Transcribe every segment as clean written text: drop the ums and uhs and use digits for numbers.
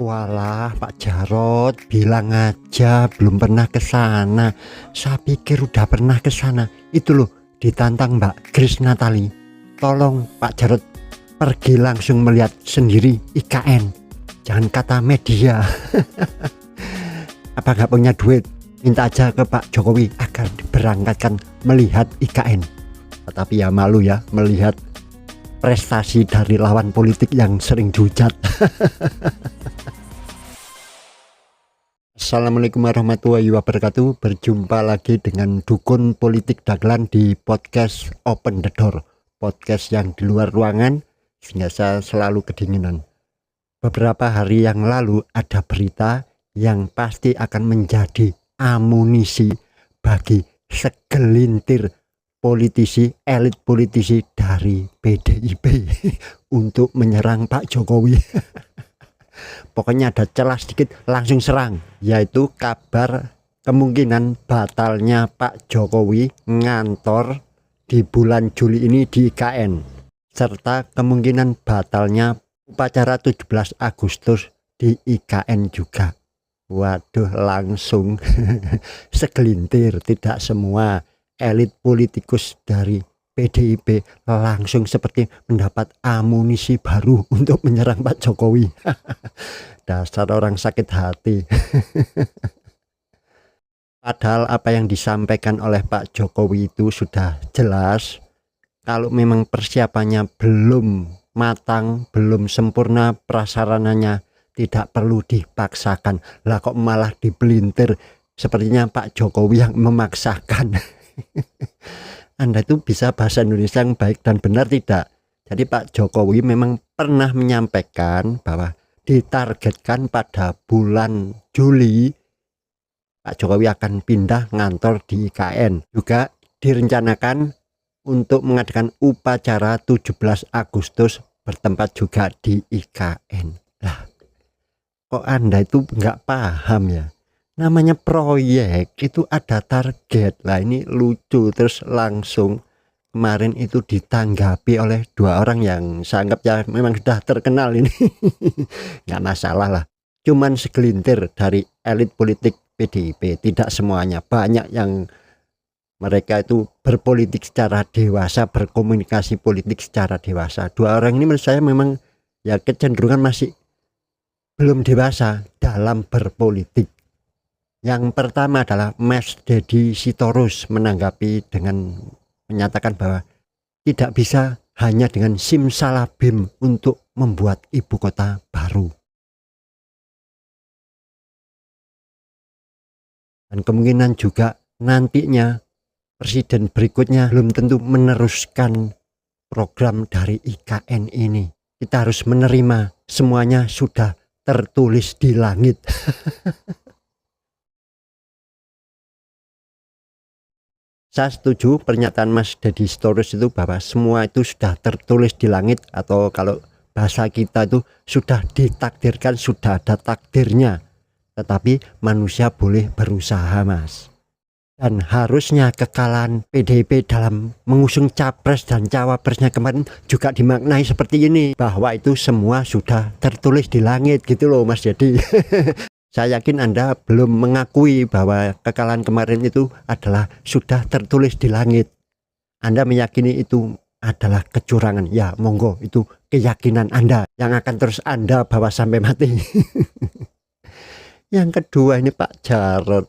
Walah, Pak Jarot, bilang aja belum pernah ke sana. Saya pikir udah pernah ke sana. Itu loh, ditantang Mbak Grace Natali. Tolong Pak Jarot pergi langsung melihat sendiri IKN. Jangan kata media. Apa nggak punya duit? Minta aja ke Pak Jokowi agar diberangkatkan melihat IKN. Tetapi ya malu ya melihat prestasi dari lawan politik yang sering dihujat. Assalamualaikum warahmatullahi wabarakatuh. Berjumpa lagi dengan Dukun Politik Dagelan di podcast Open the Door, podcast yang di luar ruangan sehingga saya selalu kedinginan. Beberapa hari yang lalu ada berita yang pasti akan menjadi amunisi bagi segelintir politisi, elit politisi dari PDIP untuk menyerang Pak Jokowi. Pokoknya ada celah sedikit langsung serang, yaitu kabar kemungkinan batalnya Pak Jokowi ngantor di bulan Juli ini di IKN, serta kemungkinan batalnya upacara 17 Agustus di IKN juga. Waduh, langsung segelintir, tidak semua elit politikus dari PDIP langsung seperti mendapat amunisi baru untuk menyerang Pak Jokowi. Dasar orang sakit hati. Padahal apa yang disampaikan oleh Pak Jokowi itu sudah jelas. Kalau memang persiapannya belum matang, belum sempurna prasarananya, tidak perlu dipaksakan. Lah kok malah dipelintir, sepertinya Pak Jokowi yang memaksakan. Anda itu bisa bahasa Indonesia yang baik dan benar tidak? Jadi Pak Jokowi memang pernah menyampaikan bahwa ditargetkan pada bulan Juli Pak Jokowi akan pindah ngantor di IKN. Juga direncanakan untuk mengadakan upacara 17 Agustus bertempat juga di IKN. Lah, kok Anda itu nggak paham ya? Namanya proyek itu ada target. Lah ini lucu, terus langsung kemarin itu ditanggapi oleh dua orang yang saya anggap ya memang sudah terkenal ini. Nggak masalah lah, cuman segelintir dari elit politik PDIP, tidak semuanya. Banyak yang mereka itu berpolitik secara dewasa, berkomunikasi politik secara dewasa. Dua orang ini menurut saya memang ya kecenderungan masih belum dewasa dalam berpolitik. Yang pertama adalah Mas Deddy Sitorus menanggapi dengan menyatakan bahwa tidak bisa hanya dengan simsalabim untuk membuat ibu kota baru. Dan kemungkinan juga nantinya presiden berikutnya belum tentu meneruskan program dari IKN ini. Kita harus menerima semuanya sudah tertulis di langit. Saya setuju pernyataan Mas Deddy Sitorus itu bahwa semua itu sudah tertulis di langit, atau kalau bahasa kita itu sudah ditakdirkan, sudah ada takdirnya. Tetapi manusia boleh berusaha, Mas. Dan harusnya kekalahan PDIP dalam mengusung capres dan cawapresnya kemarin juga dimaknai seperti ini, bahwa itu semua sudah tertulis di langit gitu loh Mas Deddy. Saya yakin Anda belum mengakui bahwa kekalahan kemarin itu adalah sudah tertulis di langit. Anda meyakini itu adalah kecurangan. Ya monggo, itu keyakinan Anda yang akan terus Anda bawa sampai mati. Yang kedua ini Pak Jarot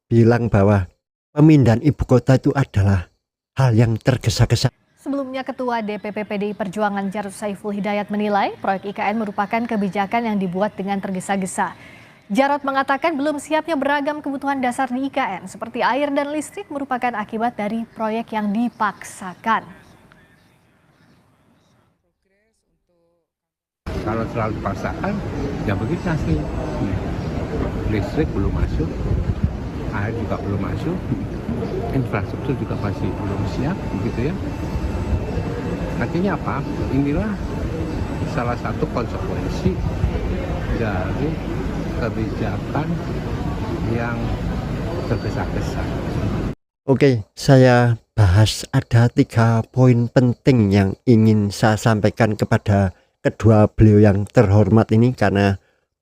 bilang bahwa pemindahan ibu kota itu adalah hal yang tergesa-gesa. Sebelumnya Ketua DPP PDI Perjuangan Jarod Saiful Hidayat menilai proyek IKN merupakan kebijakan yang dibuat dengan tergesa-gesa. Jarod mengatakan belum siapnya beragam kebutuhan dasar di IKN seperti air dan listrik merupakan akibat dari proyek yang dipaksakan. Kalau selalu dipaksakan, ya begitu hasil. Listrik belum masuk, air juga belum masuk, infrastruktur juga masih belum siap, begitu ya. Artinya apa? Inilah salah satu konsekuensi dari kebijakan yang tergesa-gesa. Oke, saya bahas ada 3 poin penting yang ingin saya sampaikan kepada kedua beliau yang terhormat ini, karena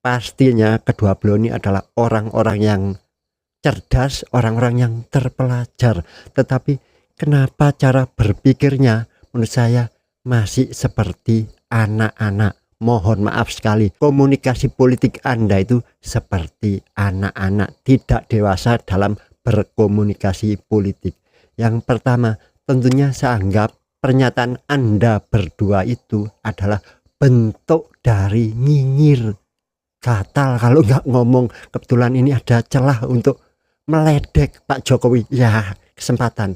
pastinya kedua beliau ini adalah orang-orang yang cerdas, orang-orang yang terpelajar. Tetapi kenapa cara berpikirnya menurut saya masih seperti anak-anak. Mohon maaf sekali, komunikasi politik Anda itu seperti anak-anak, tidak dewasa dalam berkomunikasi politik. Yang pertama, tentunya saya anggap pernyataan Anda berdua itu adalah bentuk dari nyinyir. Gatal kalau nggak ngomong. Kebetulan ini ada celah untuk meledek Pak Jokowi. Ya, kesempatan.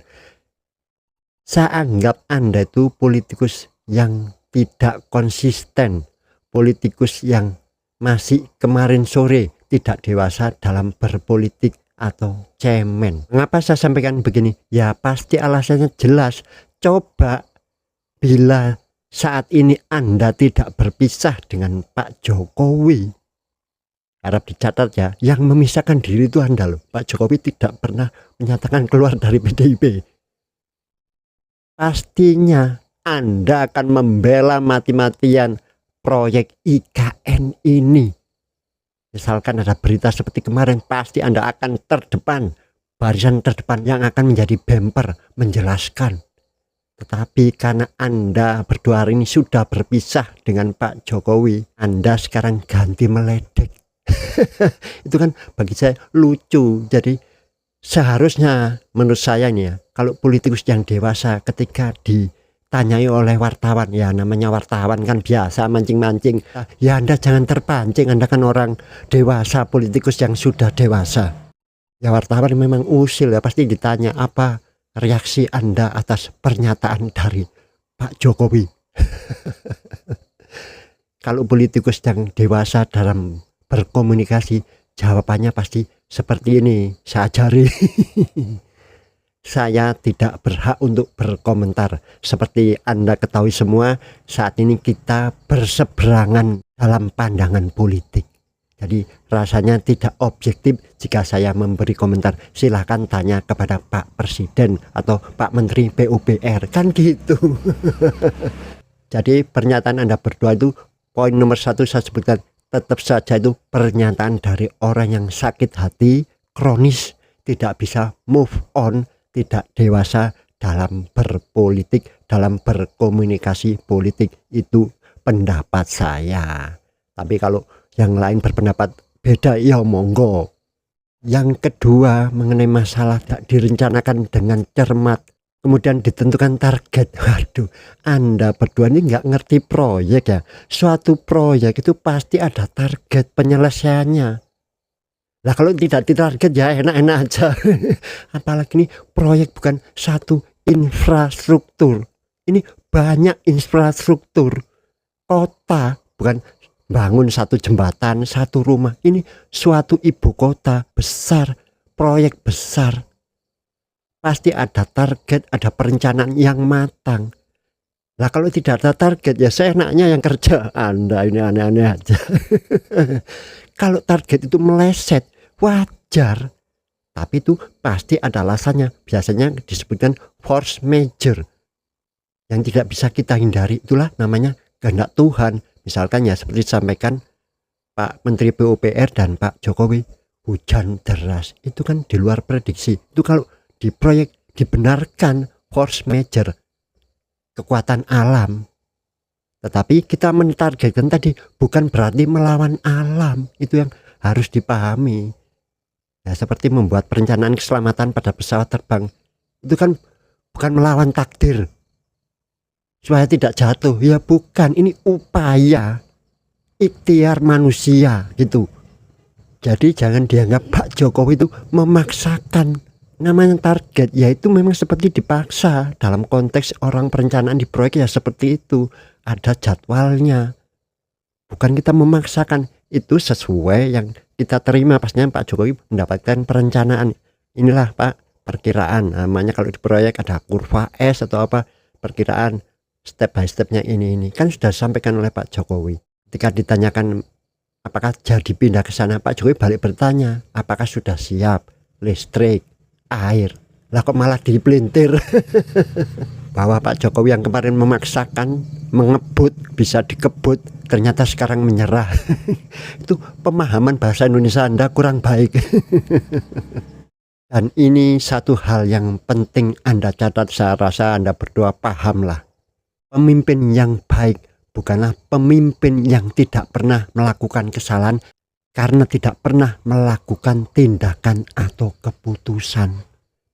Saya anggap Anda itu politikus yang tidak konsisten, politikus yang masih kemarin sore tidak dewasa dalam berpolitik atau cemen. Mengapa saya sampaikan begini? Ya pasti alasannya jelas. Coba bila saat ini Anda tidak berpisah dengan Pak Jokowi, harap dicatat ya, yang memisahkan diri itu Anda loh. Pak Jokowi tidak pernah menyatakan keluar dari PDIP. Pastinya Anda akan membela mati-matian proyek IKN ini. Misalkan ada berita seperti kemarin, pasti Anda akan terdepan, barisan terdepan yang akan menjadi bemper menjelaskan. Tetapi karena Anda berdua hari ini sudah berpisah dengan Pak Jokowi, Anda sekarang ganti meledek. Itu kan bagi saya lucu. Jadi seharusnya menurut saya ini ya, kalau politikus yang dewasa ketika ditanyai oleh wartawan, ya namanya wartawan kan biasa mancing-mancing, ya Anda jangan terpancing, Anda kan orang dewasa, politikus yang sudah dewasa. Ya wartawan memang usil ya, pasti ditanya apa reaksi Anda atas pernyataan dari Pak Jokowi. Kalau politikus yang dewasa dalam berkomunikasi, jawabannya pasti seperti ini. Saya ajari. Saya tidak berhak untuk berkomentar. Seperti Anda ketahui semua, saat ini kita berseberangan dalam pandangan politik. Jadi rasanya tidak objektif jika saya memberi komentar. Silahkan tanya kepada Pak Presiden atau Pak Menteri PUPR, kan gitu. Jadi pernyataan Anda berdua itu, poin nomor 1 saya sebutkan, tetap saja itu pernyataan dari orang yang sakit hati, kronis, tidak bisa move on, tidak dewasa dalam berpolitik, dalam berkomunikasi politik. Itu pendapat saya. Tapi kalau yang lain berpendapat beda, ya monggo. Yang kedua, mengenai masalah tak direncanakan dengan cermat, kemudian ditentukan target. Waduh, Anda berdua ini nggak ngerti proyek ya. Suatu proyek itu pasti ada target penyelesaiannya. Lah kalau tidak ditarget ya enak-enak aja. Apalagi ini proyek bukan satu infrastruktur. Ini banyak infrastruktur. Kota bukan bangun satu jembatan, satu rumah. Ini suatu ibu kota besar, proyek besar. Pasti ada target, ada perencanaan yang matang. Lah kalau tidak ada target ya seenaknya yang kerja. Anda ini aneh-aneh aja. Kalau target itu meleset, wajar. Tapi itu pasti ada alasannya. Biasanya disebutkan force major, yang tidak bisa kita hindari. Itulah namanya kehendak Tuhan. Misalkan ya seperti disampaikan Pak Menteri PUPR dan Pak Jokowi, hujan deras. Itu kan di luar prediksi. Itu kalau di proyek dibenarkan force major, kekuatan alam. Tetapi kita mentargetkan tadi bukan berarti melawan alam. Itu yang harus dipahami. Ya seperti membuat perencanaan keselamatan pada pesawat terbang. Itu kan bukan melawan takdir supaya tidak jatuh. Ya bukan, ini upaya ikhtiar manusia gitu. Jadi jangan dianggap Pak Jokowi itu memaksakan. Namanya target, yaitu memang seperti dipaksa. Dalam konteks orang perencanaan di proyek ya seperti itu. Ada jadwalnya. Bukan kita memaksakan. Itu sesuai yang kita terima. Pastinya Pak Jokowi mendapatkan perencanaan. Inilah Pak perkiraan. Namanya kalau di proyek ada kurva S atau apa. Perkiraan step by stepnya ini. Kan sudah disampaikan oleh Pak Jokowi. Ketika ditanyakan apakah jadi pindah ke sana, Pak Jokowi balik bertanya, apakah sudah siap listrik, air. Lah kok malah dipelintir. bahwa Pak Jokowi yang kemarin memaksakan mengebut bisa dikebut ternyata sekarang menyerah. Itu pemahaman bahasa Indonesia Anda kurang baik. Dan ini satu hal yang penting Anda catat, saya rasa Anda berdua pahamlah. Pemimpin yang baik bukanlah pemimpin yang tidak pernah melakukan kesalahan karena tidak pernah melakukan tindakan atau keputusan.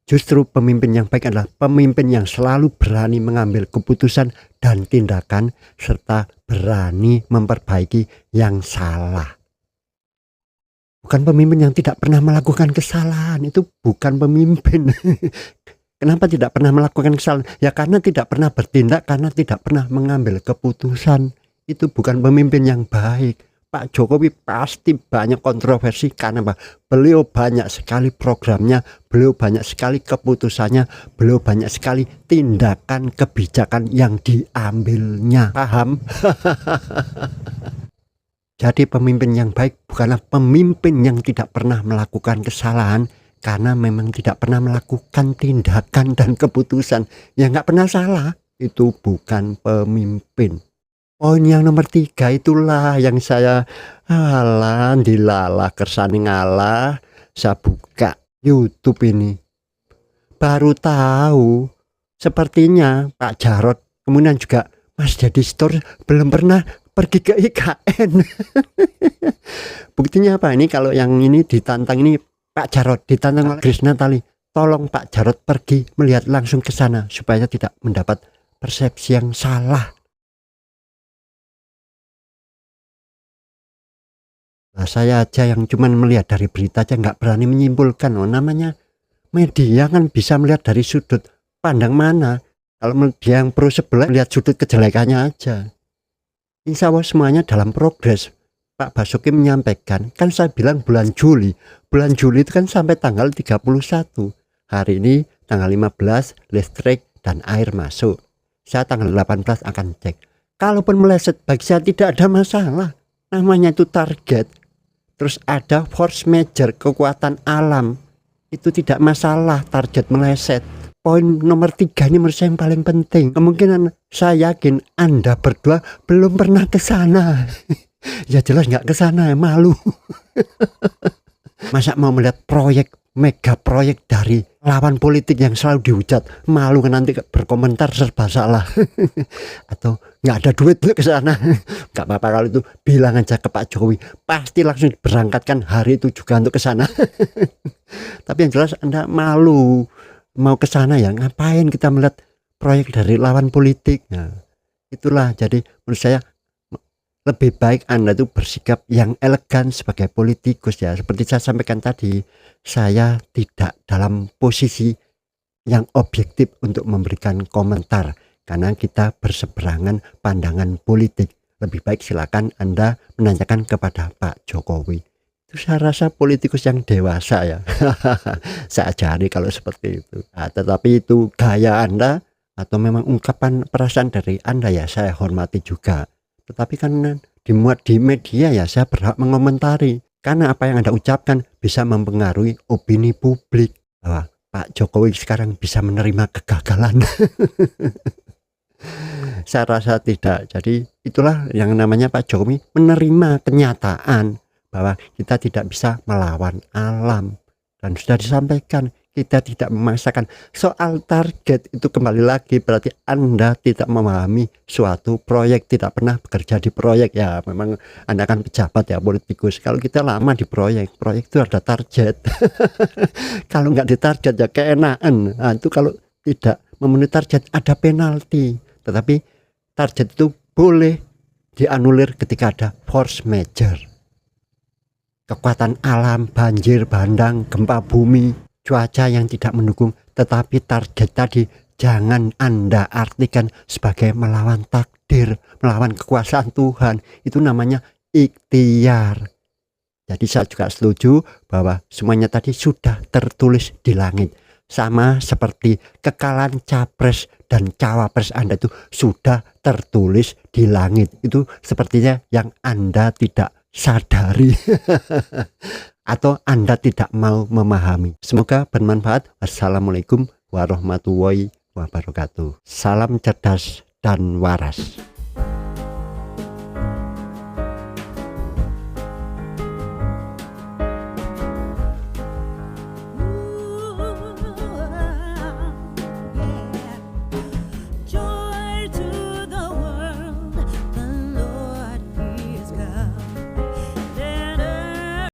Justru pemimpin yang baik adalah pemimpin yang selalu berani mengambil keputusan dan tindakan serta berani memperbaiki yang salah. Bukan pemimpin yang tidak pernah melakukan kesalahan, itu bukan pemimpin. Kenapa tidak pernah melakukan kesalahan? Ya karena tidak pernah bertindak, karena tidak pernah mengambil keputusan. Itu bukan pemimpin yang baik. Pak Jokowi pasti banyak kontroversi karena beliau banyak sekali programnya, beliau banyak sekali keputusannya, beliau banyak sekali tindakan kebijakan yang diambilnya. Paham? Jadi pemimpin yang baik bukanlah pemimpin yang tidak pernah melakukan kesalahan karena memang tidak pernah melakukan tindakan dan keputusan yang nggak pernah salah. Itu bukan pemimpin. Poin yang nomor 3 itulah yang saya dilalah kersane ngalah. Saya buka YouTube ini baru tahu sepertinya Pak Jarod kemudian juga Mas Deddy Store belum pernah pergi ke IKN. Buktinya apa ini? Kalau yang ini ditantang ini Pak Jarod ditantang oleh Grace Natali, tolong Pak Jarod pergi melihat langsung ke sana supaya tidak mendapat persepsi yang salah. Nah, saya aja yang cuman melihat dari berita aja nggak berani menyimpulkan. Namanya media kan bisa melihat dari sudut pandang mana. Kalau media yang pro sebelah lihat sudut kejelekannya aja. Insya Allah semuanya dalam progres. Pak Basuki menyampaikan, kan saya bilang bulan Juli itu kan sampai tanggal 31. Hari ini tanggal 15 listrik dan air masuk. Saya tanggal 18 akan cek. Kalaupun meleset bagi saya tidak ada masalah. Namanya itu target. Terus ada force major, kekuatan alam. Itu tidak masalah target meleset. Poin nomor 3 ini menurut saya yang paling penting. Kemungkinan saya yakin Anda berdua belum pernah ke sana. Ya jelas nggak ke sana, malu. Masa mau melihat proyek, mega proyek dari lawan politik yang selalu dihujat, malu kan nanti berkomentar serba salah. Atau nggak ada duit ke sana. Nggak apa-apa kalau itu bilang aja ke Pak Jokowi, pasti langsung berangkatkan hari itu juga untuk ke sana. Tapi yang jelas Anda malu mau ke sana, ya ngapain kita melihat proyek dari lawan politik. Nah, itulah jadi menurut saya lebih baik Anda itu bersikap yang elegan sebagai politikus ya. Seperti saya sampaikan tadi, saya tidak dalam posisi yang objektif untuk memberikan komentar karena kita berseberangan pandangan politik. Lebih baik silakan Anda menanyakan kepada Pak Jokowi. Itu saya rasa politikus yang dewasa ya. Saya ajari kalau seperti itu. Nah, tetapi itu gaya Anda atau memang ungkapan perasaan dari Anda ya saya hormati juga. Tetapi kan dimuat di media ya saya berhak mengomentari. Karena apa yang Anda ucapkan bisa mempengaruhi opini publik. Bahwa Pak Jokowi sekarang bisa menerima kegagalan. Saya rasa tidak. Jadi itulah yang namanya Pak Jokowi menerima kenyataan bahwa kita tidak bisa melawan alam. Dan sudah disampaikan kita tidak memaksakan. Soal target itu kembali lagi berarti Anda tidak memahami suatu proyek, tidak pernah bekerja di proyek ya. Memang Anda kan pejabat ya, politikus. Kalau kita lama di proyek itu ada target. Kalau nggak ditarget ya keenaan. Nah, itu kalau tidak memenuhi target ada penalti. Tetapi target itu boleh dianulir ketika ada force major. Kekuatan alam, banjir, bandang, gempa bumi, cuaca yang tidak mendukung, tetapi target tadi jangan Anda artikan sebagai melawan takdir, melawan kekuasaan Tuhan. Itu namanya ikhtiar. Jadi saya juga setuju bahwa semuanya tadi sudah tertulis di langit. Sama seperti kekalahan capres dan cawapres Anda itu sudah tertulis di langit. Itu sepertinya yang Anda tidak sadari. Atau Anda tidak mau memahami. Semoga bermanfaat. Wassalamualaikum warahmatullahi wabarakatuh. wabarakatuh. Salam cerdas dan waras.